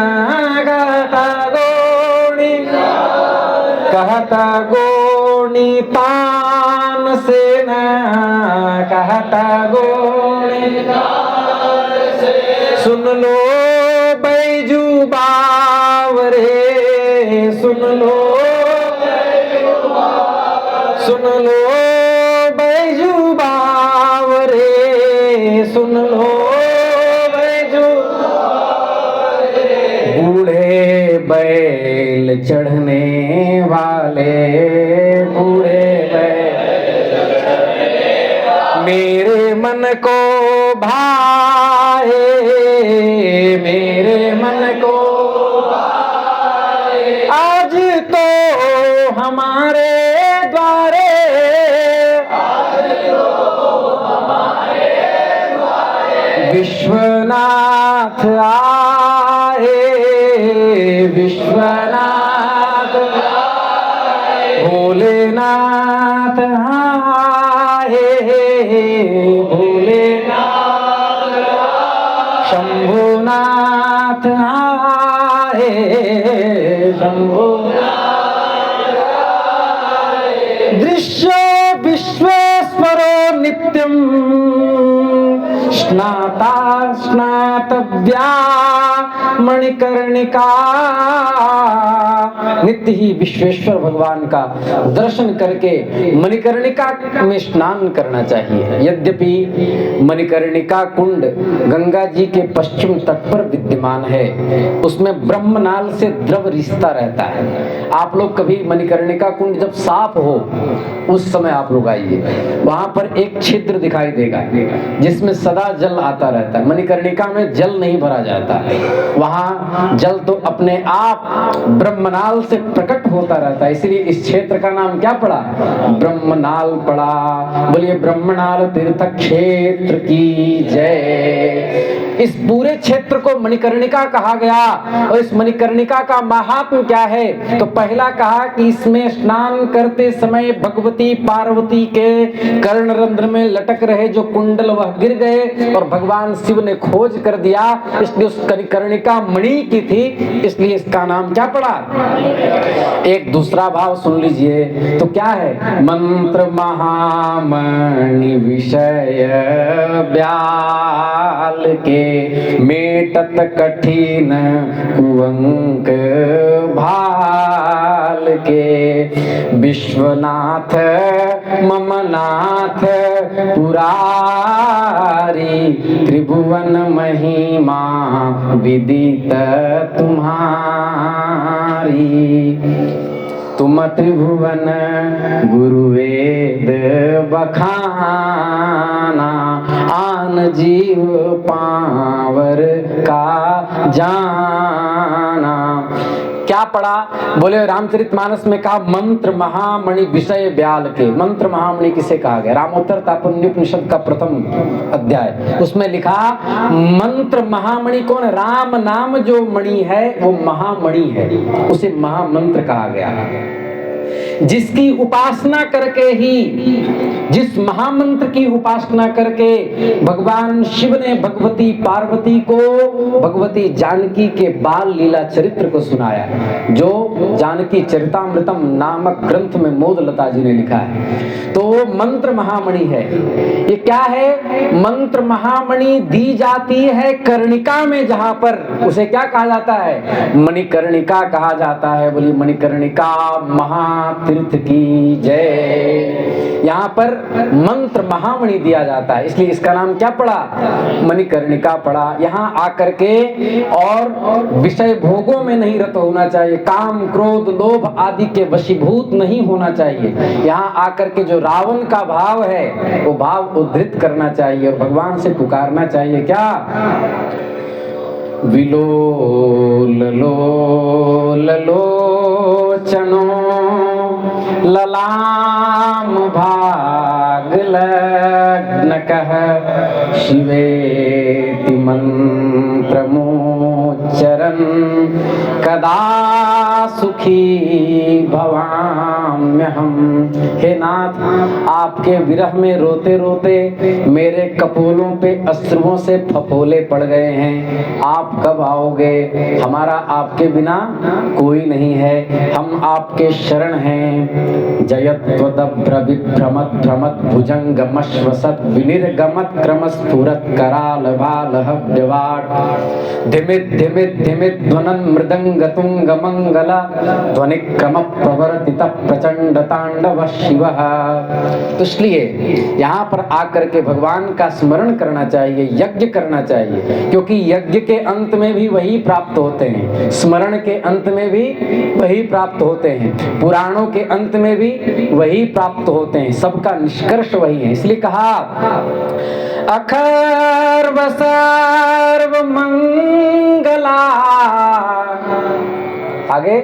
Speaker 1: कहत गोनितान सेन, कहत गोनितान सेन। सुन लो बैजू बावरे, सुन लो, सुन लो बैजू बावरे, सुन लो बैजू, बूढ़े बैल चढ़ने वाले, बूढ़े बैल मेरे मन को भाए, मेरे मन को भाए, आज तो हमारे द्वारे, आज तो हमारे द्वारे विश्वनाथ आए, विश्वनाथ आए, भोलेनाथ आए, भोलेनाथ शंभुनाथ आए, शंभुनाथ आए। दृश्य विश्वेश्वरो नित्यं स्नाता स्नातव्या मणिकर्णिका। नित्य ही विश्वेश्वर भगवान का दर्शन करके मणिकर्णिका में स्नान करना चाहिए। यद्यपि मणिकर्णिका कुंड गंगा जी के पश्चिम तट पर विद्यमान है, उसमें ब्रह्मनाल से द्रव रिश्ता रहता है। आप लोग कभी मणिकर्णिका कुंड जब साफ हो उस समय आप लोग आइए, वहां पर एक छिद्र दिखाई देगा जिसमें सदा जल आता रहता है। मणिकर्णिका में जल नहीं भरा जाता है, वहां जल तो अपने आप ब्रह्मनाल से प्रकट होता रहता है, इसलिए इस क्षेत्र का नाम क्या पड़ा? ब्रह्मनाल पड़ा। बोलिए ब्रह्मनाल तीर्थ क्षेत्र की जय। इस पूरे क्षेत्र को मणिकर्णिका कहा गया। और इस मणिकर्णिका का महात्म क्या है? तो पहला कहा कि इसमें स्नान करते समय भगवती पार्वती के कर्णरंध्र में लटक रहे जो कुंडल वह गिर गए और भगवान शिव ने खोज कर दिया, इसलिए उस मणिकर्णिका मणि की थी, इसलिए इसका नाम क्या पड़ा? एक दूसरा भाव सुन लीजिए तो क्या है? मंत्र महामणि विषय ब्याल के मेटत कठिन कुअंक भाल के। विश्वनाथ ममनाथ पुरारी त्रिभुवन महिमा विदित तुम्हारी। तुम त्रिभुवन गुरु वेद बखाना, आन जीव पावर का जाना। क्या पढ़ा? बोले रामचरितमानस में कहा मंत्र महामणि विषय ब्याल के। मंत्र महामणि किसे कहा गया? रामोत्तर तापन्योपनिषद का प्रथम अध्याय, उसमें लिखा मंत्र महामणि कौन है? राम नाम जो मणि है वो महामणि है, उसे महामंत्र कहा गया। जिसकी उपासना करके ही, जिस महामंत्र की उपासना करके भगवान शिव ने भगवती पार्वती को भगवती जानकी के बाल लीला चरित्र को सुनाया, जो जानकी चरितामृतम नामक ग्रंथ में मोदलता जी ने लिखा है। तो मंत्र महामणि है। ये क्या है? मंत्र महामणि दी जाती है कर्णिका में, जहां पर उसे क्या कहा जाता है? मणिकर्णिका कहा जाता है। बोलिए मणिकर्णिका महातीर्थ की जय। यहाँ पर मंत्र महामणि दिया जाता है, इसलिए इसका नाम क्या पड़ा? मणिकर्णिका पड़ा। यहाँ आकर के और विषय भोगों में नहीं रत होना चाहिए, काम क्रोध लोभ आदि के वशीभूत नहीं होना चाहिए। यहाँ आकर के जो रावण का भाव है वो भाव उद्धृत करना चाहिए और भगवान से पुकारना चाहिए। क्या? विलोल लोल लोचनो ललाम भाग लग्नकः शिवेति मंत्रमुच्चरन् कदा सुखी भवाम्यहम्। हे नाथ, आपके विरह में रोते रोते मेरे कपोलों पे अश्रुओं से फफोले पड़ गए हैं। आप कब आओगे? हमारा आपके बिना कोई नहीं है, हम आपके शरण हैं। जयत्वदभ्र विभ्रमत भ्रमत भुजंगमश्वसत विनिर्गमत क्रमस्फुरत कराल बालह व्यवाट धिमित धिमित धिमित ध्वनन मृदंग तुंग मंगल ध्वनि क्रम प्रवर्तित प्रचंड तांडव शिव। तो इसलिए यहाँ पर आकर के भगवान का स्मरण करना चाहिए, यज्ञ करना चाहिए, क्योंकि यज्ञ के अंत में भी वही प्राप्त होते हैं, स्मरण के अंत में भी वही प्राप्त होते हैं, पुराणों के अंत में भी वही प्राप्त होते हैं, सबका निष्कर्ष वही है। इसलिए कहा अखर्व सर्व मंगला, आगे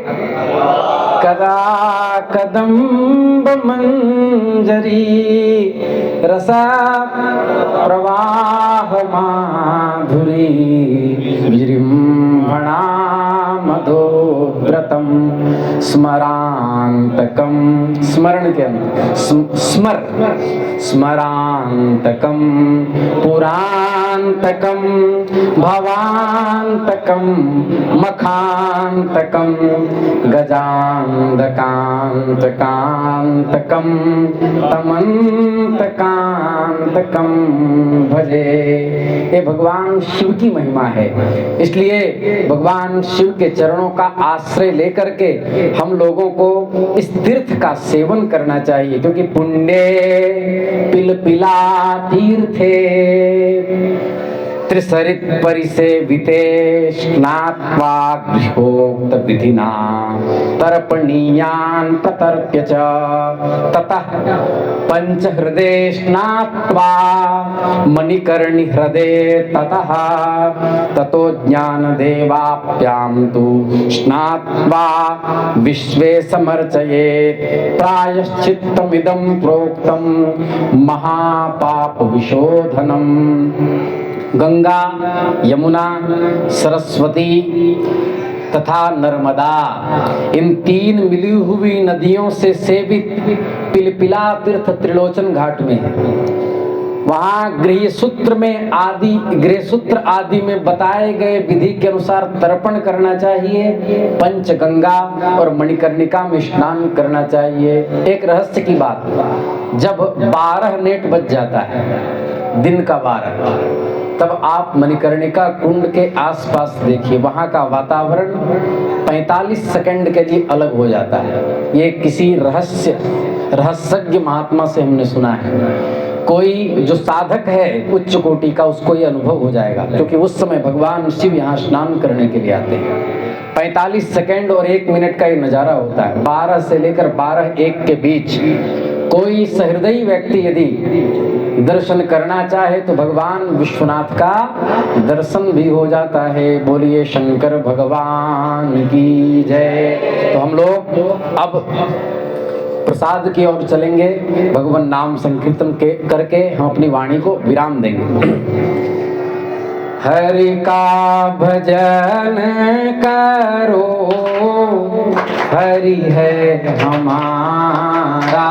Speaker 1: कदा कदम्ब मंजरी रसा प्रवाह माधुरी विजृंभणा मधोव्रतम स्मरांतकम, स्मरण के अंदर स्मर स्मरांतकम पुरांतकम भवांतकम मखांतकम गजांतकांतकांतकम तमंतकांतकम भजे। ये भगवान शिव की महिमा है। इसलिए भगवान शिव के चरणों का आश्रय लेकर के हम लोगों को इस तीर्थ का सेवन करना चाहिए, क्योंकि पुण्य पिलपिला तीर्थे त्रिसरित परिसेविते स्नात्वा गृहोक्त विधिना तर्पणीयान् प्रतर्प्य च ततः पंचहृदे स्नात्वा मणिकर्णि हृदे ततः ततो ज्ञानदेवाप्यां तु स्नात्वा विश्वे समर्चयेत् प्रायश्चित्तमिदं प्रोक्तं महापाप विशोधनम्। गंगा, यमुना, सरस्वती तथा नर्मदा, इन तीन मिली हुई नदियों से सेवित पिलपिला तीर्थ त्रिलोचन घाट में है। वहाँ गृह सूत्र आदि में बताए गए विधि के अनुसार तर्पण करना चाहिए, पंचगंगा और मणिकर्णिका में स्नान करना चाहिए। एक रहस्य की बात, जब 12 नेट बज जाता है, दिन का 12, तब आप मणिकर्णिका कुंड के आसपास देखिए, वहां का वातावरण 45 सेकंड के लिए अलग हो जाता है। ये किसी रहस्यज्ञ महात्मा से हमने सुना है। कोई जो साधक है उच्च कोटि का, उसको ये अनुभव हो जाएगा, क्योंकि उस समय भगवान शिव यहाँ स्नान करने के लिए आते हैं। 45 सेकंड और 1 मिनट का ये नजारा होता है। 12 से लेकर 12-1 के बीच कोई सहृदयी व्यक्ति यदि दर्शन करना चाहे तो भगवान विश्वनाथ का दर्शन भी हो जाता है। बोलिए शंकर भगवान की जय। तो हम लोग अब प्रसाद की ओर चलेंगे। भगवान नाम संकीर्तन करके हम अपनी वाणी को विराम देंगे। हरि का भजन करो, हरि है हमारा,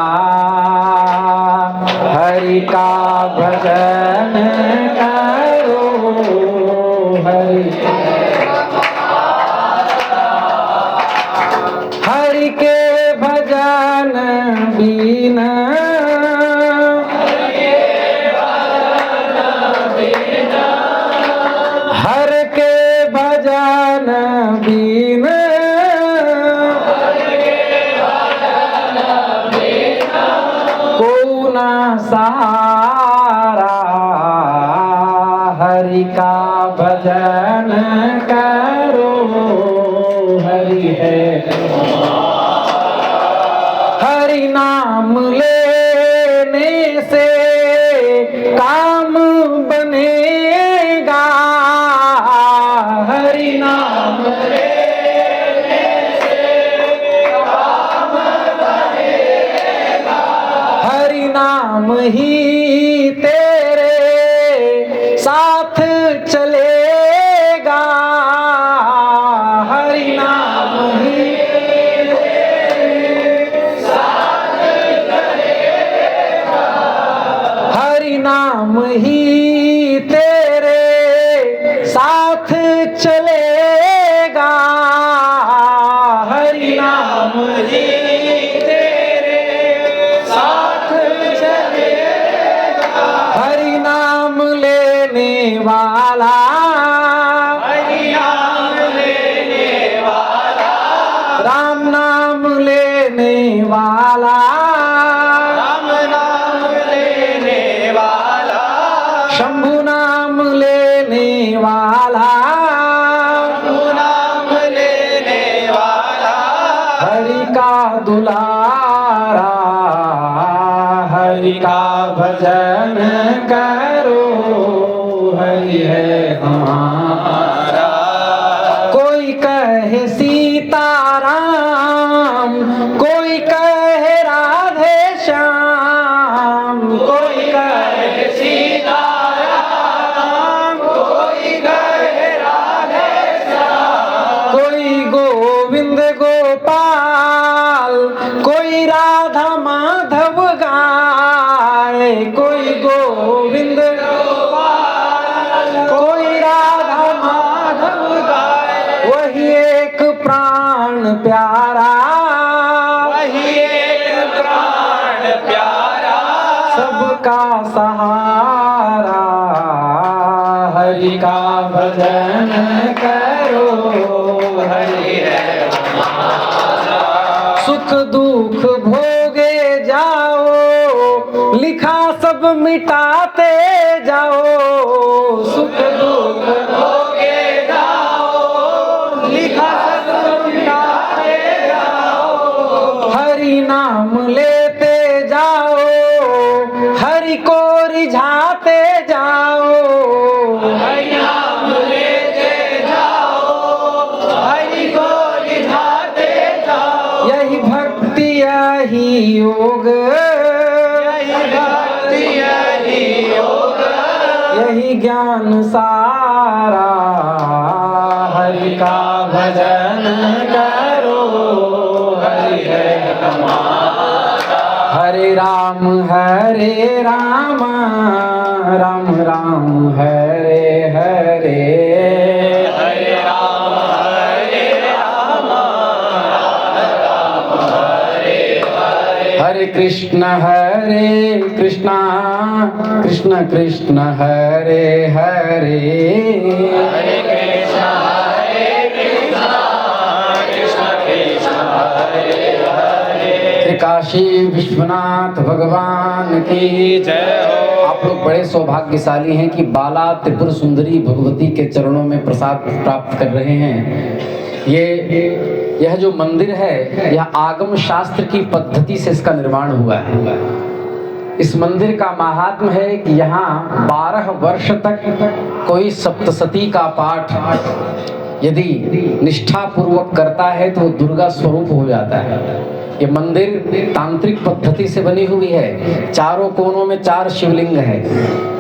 Speaker 1: हरि का भजन करो, हरि के भजन बिना, हर के भजन बिना, को ना सहारा, हरि का भजन करो, हरि है। हरि नाम लेने से काम बनेगा, हरि ही तेरे साथ चलेगा, हरि नाम ही तेरे साथ चलेगा। हरि नाम लेने वाला, हरि नाम लेने वाला, राम नाम लेने वाला, राम नाम लेने वाला, शंभु नाम लेने वाला, शंभु नाम लेने वाला, हरि का दुलारा, हरि का भजन करो, हरि है हमारा। कोई कहे सीताराम, कोई कहे राधे श्याम, कोई कहे सीताराम, कोई कहे राधे श्याम, कोई गोविंद गोपाल, कोई राधा माधव गाए, कोई गोविंद गोपाल, कोई राधा माधव गाए। वही एक प्राण प्यारा, वही एक प्राण प्यारा, सबका सहारा, हरि का भजन करो, हरि है हमारा। सुख दुख भोगे जाओ, लिखा सब मिटाते जाओ, सुख दुख भोगे जाओ, लिखा सब मिटाते जाओ। हरि नाम लेते जाओ, हरि को रिझाते जाओ, हरि नाम लेते जाओ, हरि को रिझाते जाओ। यही भक्ति यही योग, यही भक्ति यही योग, यही ज्ञान सारा, हरि का भजन करो, हरि है हमारा। हरे राम राम राम हरे हरे, हरे राम हरे कृष्ण कृष्ण कृष्ण हरे हरे, हरे कृष्ण कृष्ण कृष्ण हरे हरे। काशी विश्वनाथ भगवान की जय हो। आप लोग बड़े सौभाग्यशाली हैं कि बाला त्रिपुर सुंदरी भगवती के चरणों में प्रसाद प्राप्त कर रहे हैं। यह जो मंदिर है, यह आगम शास्त्र की पद्धति से इसका निर्माण हुआ है। इस मंदिर का महात्म है कि यहाँ 12 वर्ष तक कोई सप्तशती का पाठ यदि निष्ठा पूर्वक करता है तो वो दुर्गा स्वरूप हो जाता है। ये मंदिर तांत्रिक पद्धति से बनी हुई है। चारों कोनों में 4 शिवलिंग है।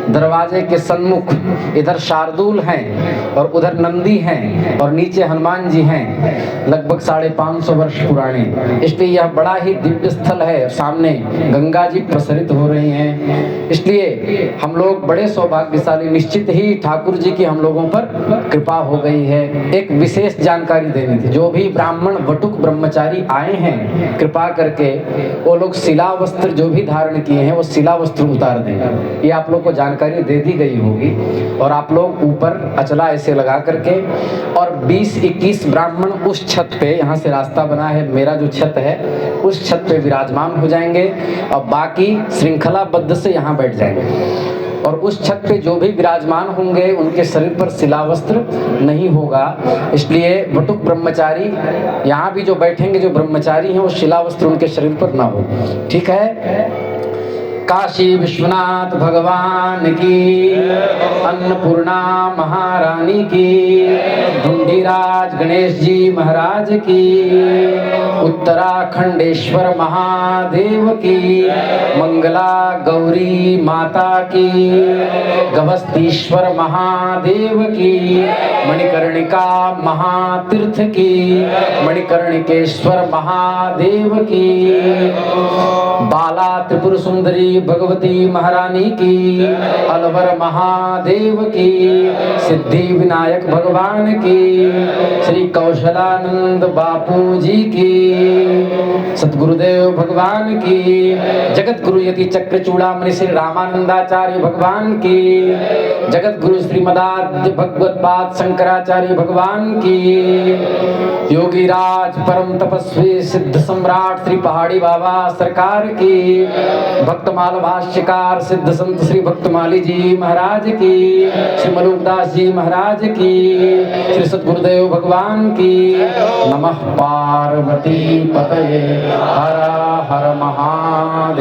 Speaker 1: दरवाजे के सन्मुख इधर शार्दूल हैं और उधर नंदी हैं और नीचे हनुमान जी हैं, लगभग 550 वर्ष पुराने। इसलिए यह बड़ा ही दिव्य स्थल है। सामने गंगा जी प्रसरित हो रही हैं। इसलिए हम लोग बड़े सौभाग्यशाली, निश्चित ही ठाकुर जी की हम लोगों पर कृपा हो गई है। एक विशेष जानकारी देनी थी। जो भी ब्राह्मण बटुक ब्रह्मचारी आए हैं, कृपा करके वो लोग शिला वस्त्र जो भी धारण किए हैं वो शिला वस्त्र उतार दें। ये आप लोग को जानकारी दे दी गई होगी। और आप लोग ऊपर अचला ऐसे लगा करके और 20-21 ब्राह्मण उस छत पे, यहाँ से रास्ता बना है, मेरा जो छत है उस छत पे विराजमान हो जाएंगे और बाकी श्रृंखलाबद्ध से यहाँ बैठ जाएंगे। और उस छत पे जो भी विराजमान होंगे उनके शरीर पर शिला वस्त्र नहीं होगा। इसलिए बटुक ब्रह्मचारी यहाँ भी जो बैठेंगे, जो ब्रह्मचारी हैं, वो शिला वस्त्र उनके शरीर पर ना हो। ठीक है। काशी विश्वनाथ भगवान की, अन्नपूर्णा महारानी की, ढूंढीराज गणेश जी महाराज की, उत्तराखंडेश्वर महादेव की, मंगला गौरी माता की, गवस्तीश्वर महादेव की, मणिकर्णिका महातीर्थ की, मणिकर्णिकेश्वर महादेव की, बाला त्रिपुर सुंदरी भगवती महारानी की, अलवर महादेव की, सिद्धि विनायक भगवान की, श्री कौशलानंद बापू जी की, सतगुरुदेव भगवान की, जगत गुरु यति चक्र चूड़ामणि श्री रामानंदाचार्य भगवान की, जगत गुरु श्रीमदाद्य भगवत पाद शंकराचार्य भगवान की, योगी राज परम तपस्वी सिद्ध सम्राट श्री पहाड़ी बाबा सरकार की, भक्तमाल भाष्यकार सिद्ध संत श्री भक्तमाली जी महाराज की, श्री मलुकदास जी महाराज की, श्री सतगुरुदेव भगवान की। नमः पार्वती पतये हर हर महादेव।